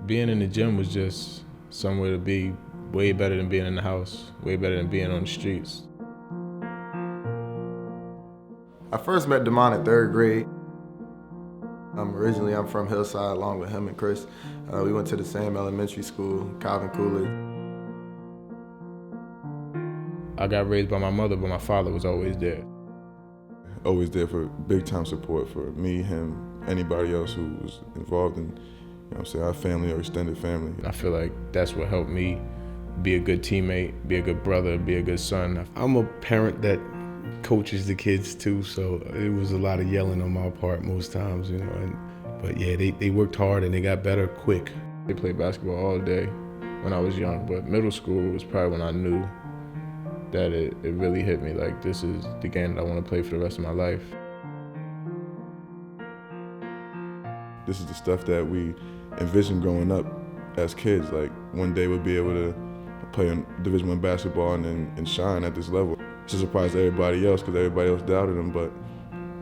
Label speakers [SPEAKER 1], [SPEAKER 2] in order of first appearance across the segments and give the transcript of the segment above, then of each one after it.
[SPEAKER 1] Being in the gym was just somewhere to be, way better than being in the house, way better than being on the streets.
[SPEAKER 2] I first met Damon in 3rd grade. Originally, I'm from Hillside, along with him and Chris. We went to the same elementary school, Calvin Coolidge.
[SPEAKER 1] I got raised by my mother, but my father was always there.
[SPEAKER 3] Always there for big time support for me, him, anybody else who was involved in, our family or extended family.
[SPEAKER 1] I feel like that's what helped me be a good teammate, be a good brother, be a good son.
[SPEAKER 4] I'm a parent that coaches the kids too, so it was a lot of yelling on my part most times, but yeah, they worked hard and they got better quick.
[SPEAKER 1] They played basketball all day when I was young, but middle school was probably when I knew that it really hit me, like this is the game that I want to play for the rest of my life.
[SPEAKER 3] This is the stuff that we envisioned growing up as kids, like one day we'll be able to play in Division I basketball and shine at this level. It's a surprise to everybody else because everybody else doubted him, but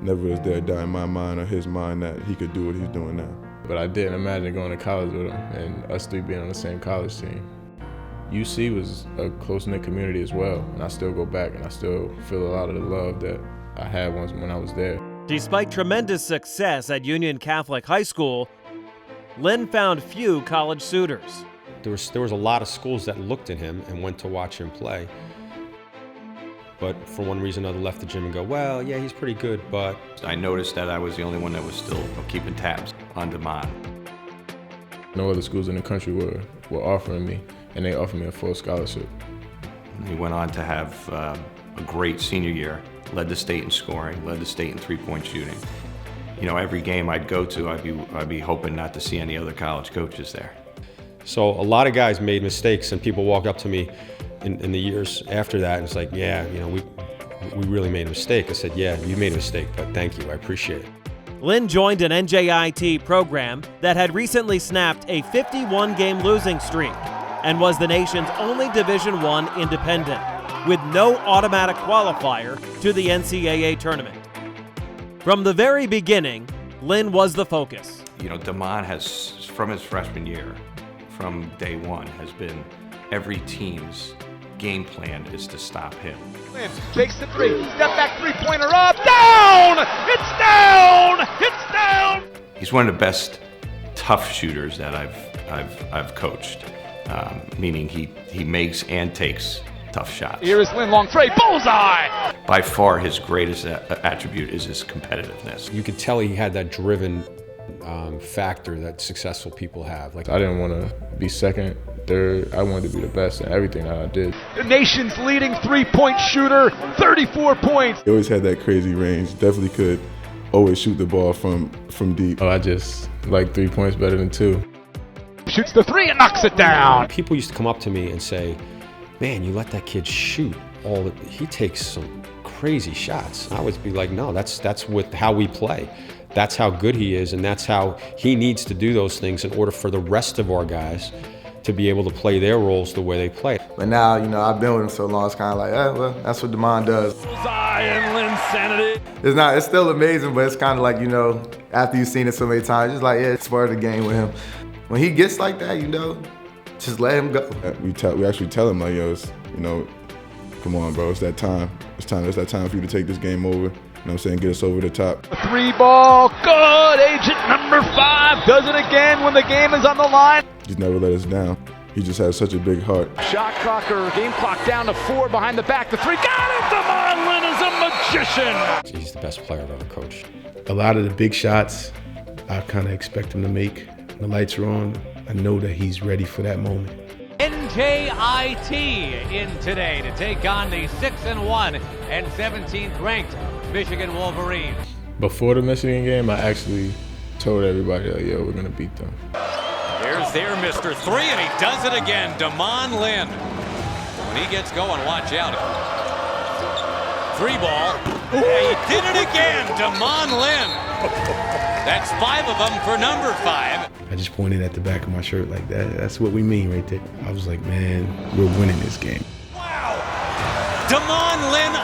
[SPEAKER 3] never was there a doubt in my mind or his mind that he could do what he's doing now.
[SPEAKER 1] But I didn't imagine going to college with him and us three being on the same college team. UC was a close-knit community as well, and I still go back and I still feel a lot of the love that I had once when I was there.
[SPEAKER 5] Despite tremendous success at Union Catholic High School, Lynn found few college suitors.
[SPEAKER 6] There was a lot of schools that looked at him and went to watch him play. But for one reason or another left the gym and go, well, yeah, he's pretty good, but...
[SPEAKER 7] I noticed that I was the only one that was still keeping tabs on Damon.
[SPEAKER 1] No other schools in the country were offering me, and they offered me a full scholarship.
[SPEAKER 7] He went on to have a great senior year, led the state in scoring, led the state in three-point shooting. Every game I'd go to, I'd be hoping not to see any other college coaches there.
[SPEAKER 6] So a lot of guys made mistakes, and people walked up to me in the years after that, and it's like, yeah, we really made a mistake. I said, yeah, you made a mistake, but thank you, I appreciate it.
[SPEAKER 5] Lynn joined an NJIT program that had recently snapped a 51-game losing streak and was the nation's only Division I independent, with no automatic qualifier to the NCAA tournament. From the very beginning, Lynn was the focus.
[SPEAKER 7] Damon has, from his freshman year, from day one, has been every team's game plan is to stop him.
[SPEAKER 8] Lynn takes the three, step back three-pointer up, down! It's down! It's down!
[SPEAKER 7] He's one of the best tough shooters that I've coached, meaning he makes and takes tough shots.
[SPEAKER 8] Here is Lynn, long three, bullseye!
[SPEAKER 7] By far his greatest attribute is his competitiveness.
[SPEAKER 6] You could tell he had that driven factor that successful people have. Like,
[SPEAKER 1] I didn't want to be second, third. I wanted to be the best in everything that I did.
[SPEAKER 8] The nation's leading three-point shooter, 34 points.
[SPEAKER 3] He always had that crazy range. Definitely could always shoot the ball from deep.
[SPEAKER 1] I just like 3 points better than 2.
[SPEAKER 8] Shoots the three and knocks it down.
[SPEAKER 6] People used to come up to me and say, man, you let that kid shoot he takes some crazy shots. I would be like, no, that's with how we play. That's how good he is, and that's how he needs to do those things in order for the rest of our guys to be able to play their roles the way they play.
[SPEAKER 2] But now, I've been with him so long, it's kind of like, well, that's what Damon does.
[SPEAKER 8] Bullseye and Lynn's sanity.
[SPEAKER 2] It's still amazing, but it's kind of like, after you've seen it so many times, it's like, yeah, it's part of the game with him. When he gets like that, just let him go.
[SPEAKER 3] We actually tell him, like, yo, come on, bro, it's that time. It's that time for you to take this game over. Get us over the top.
[SPEAKER 8] Three ball, good. Agent number 5 does it again when the game is on the line.
[SPEAKER 3] He's never let us down. He just has such a big heart.
[SPEAKER 8] Shot clocker, game clock down to 4 behind the back. The three, got it! Damon Lynn is a magician.
[SPEAKER 6] He's the best player I've ever coached.
[SPEAKER 4] A lot of the big shots, I kind of expect him to make. When the lights are on, I know that he's ready for that moment.
[SPEAKER 9] NJIT in today to take on the 6-1 and 17th ranked Michigan Wolverines.
[SPEAKER 1] Before the Michigan game, I actually told everybody, like, yo, we're gonna beat them.
[SPEAKER 9] Here's their Mr. 3, and he does it again. Damon Lynn. When he gets going, watch out. 3 ball. He did it again, Damon Lynn. That's 5 of them for number 5.
[SPEAKER 4] I just pointed at the back of my shirt like that. That's what we mean right there. I was like, man, we're winning this game.
[SPEAKER 9] Wow! Damon Lynn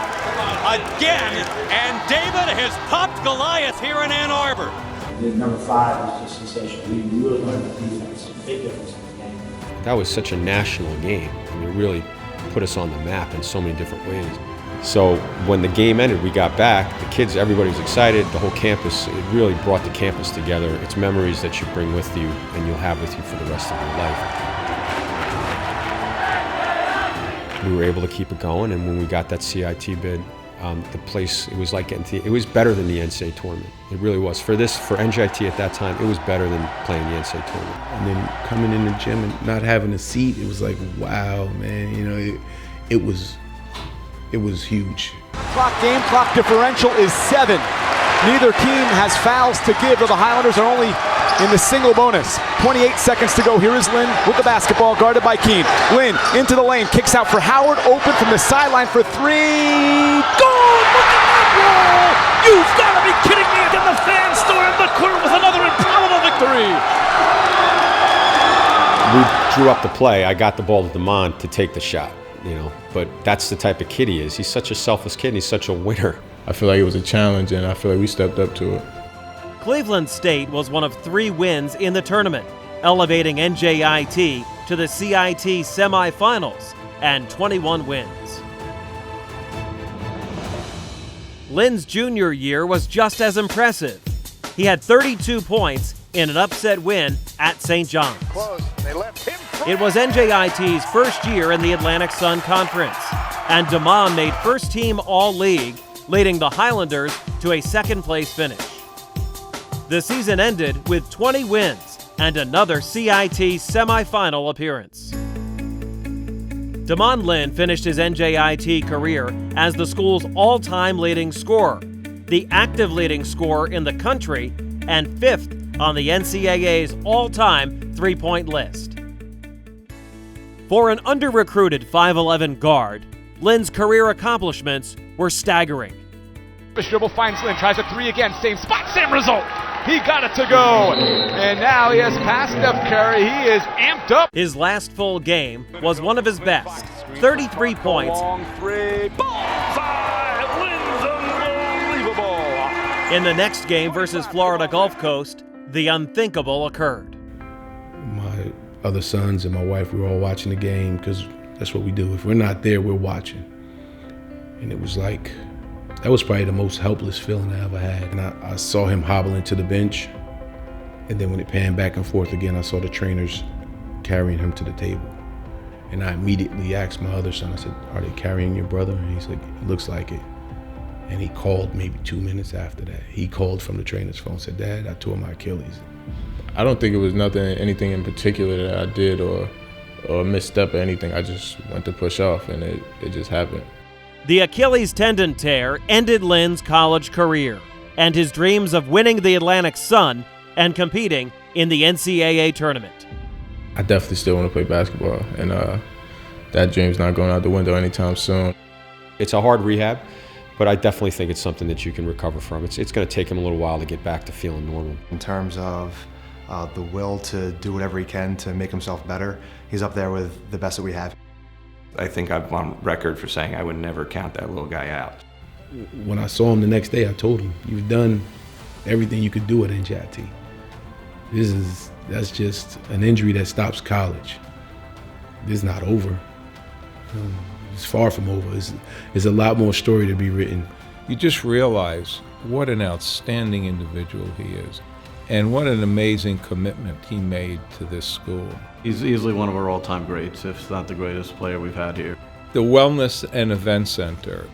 [SPEAKER 9] again, and David has popped Goliath here in Ann Arbor.
[SPEAKER 10] And then number 5 was just sensational. We really learned the defense. Big difference in the game.
[SPEAKER 6] That was such a national game. I mean, it really put us on the map in so many different ways. So when the game ended, we got back, the kids, everybody was excited, the whole campus, it really brought the campus together. It's memories that you bring with you and you'll have with you for the rest of your life. We were able to keep it going, and when we got that CIT bid, the place, it was like, it was better than the NCAA tournament. It really was. For NJIT at that time, it was better than playing the NCAA tournament.
[SPEAKER 4] And then coming in the gym and not having a seat, it was like, wow, man, you know, it was huge.
[SPEAKER 8] Game clock differential is 7. Neither team has fouls to give, though the Highlanders are only in the single bonus. 28 seconds to go. Here is Lynn with the basketball, guarded by Keene. Lynn into the lane, kicks out for Howard, open from the sideline for 3. Goal! Look at that roll! You've got to be kidding me! Again, the fans storm the court with another improbable victory!
[SPEAKER 6] We drew up the play. I got the ball to Damon to take the shot, you know, but that's the type of kid he is. He's such a selfless kid, and he's such a winner.
[SPEAKER 1] I feel like it was a challenge, and I feel like we stepped up to it.
[SPEAKER 5] Cleveland State was one of 3 wins in the tournament, elevating NJIT to the CIT semifinals and 21 wins. Lynn's junior year was just as impressive. He had 32 points in an upset win at St. John's. It was NJIT's first year in the Atlantic Sun Conference, and Damon made first team All-League, leading the Highlanders to a second-place finish. The season ended with 20 wins and another CIT semifinal appearance. Damon Lynn finished his NJIT career as the school's all-time leading scorer, the active leading scorer in the country, and 5th on the NCAA's all-time three-point list. For an under-recruited 5'11 guard, Lynn's career accomplishments were staggering.
[SPEAKER 8] Dribble finds Lynn, tries a 3 again, same spot, same result. He got it to go, and now he has passed Steph Curry. He is amped up.
[SPEAKER 5] His last full game was one of his best, 33 points.
[SPEAKER 8] Long 3, bullseye, Lynn's unbelievable.
[SPEAKER 5] In the next game versus Florida Gulf Coast, the unthinkable occurred.
[SPEAKER 4] My other sons and my wife, we were all watching the game because that's what we do. If we're not there, we're watching. And it was like, that was probably the most helpless feeling I ever had. And I saw him hobbling to the bench. And then when it panned back and forth again, I saw the trainers carrying him to the table. And I immediately asked my other son, I said, are they carrying your brother? And he's like, it looks like it. And he called maybe 2 minutes after that. He called from the trainer's phone, said, Dad, I tore my Achilles.
[SPEAKER 1] I don't think it was anything in particular that I did or misstep or anything. I just went to push off, and it just happened.
[SPEAKER 5] The Achilles tendon tear ended Lynn's college career and his dreams of winning the Atlantic Sun and competing in the NCAA tournament.
[SPEAKER 1] I definitely still want to play basketball, and that dream's not going out the window anytime soon.
[SPEAKER 6] It's a hard rehab, but I definitely think it's something that you can recover from. It's going to take him a little while to get back to feeling normal.
[SPEAKER 2] In terms of the will to do whatever he can to make himself better, he's up there with the best that we have.
[SPEAKER 7] I think I'm on record for saying I would never count that little guy out.
[SPEAKER 4] When I saw him the next day, I told him, you've done everything you could do at NJIT. That's just an injury that stops college. It's not over. It's far from over. There's a lot more story to be written.
[SPEAKER 11] You just realize what an outstanding individual he is, and what an amazing commitment he made to this school.
[SPEAKER 12] He's easily one of our all-time greats, if not the greatest player we've had here.
[SPEAKER 11] The Wellness and Event Center,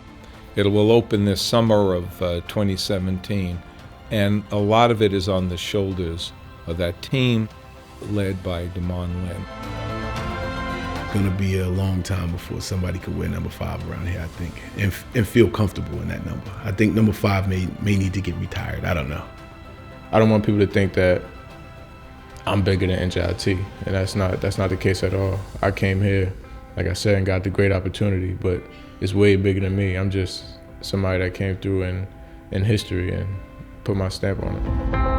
[SPEAKER 11] it will open this summer of 2017, and a lot of it is on the shoulders of that team led by Damon Lynn.
[SPEAKER 4] It's gonna be a long time before somebody could wear number 5 around here, I think, and feel comfortable in that number. I think number 5 may need to get retired, I don't know.
[SPEAKER 1] I don't want people to think that I'm bigger than NJIT, and that's not the case at all. I came here, like I said, and got the great opportunity, but it's way bigger than me. I'm just somebody that came through in history and put my stamp on it.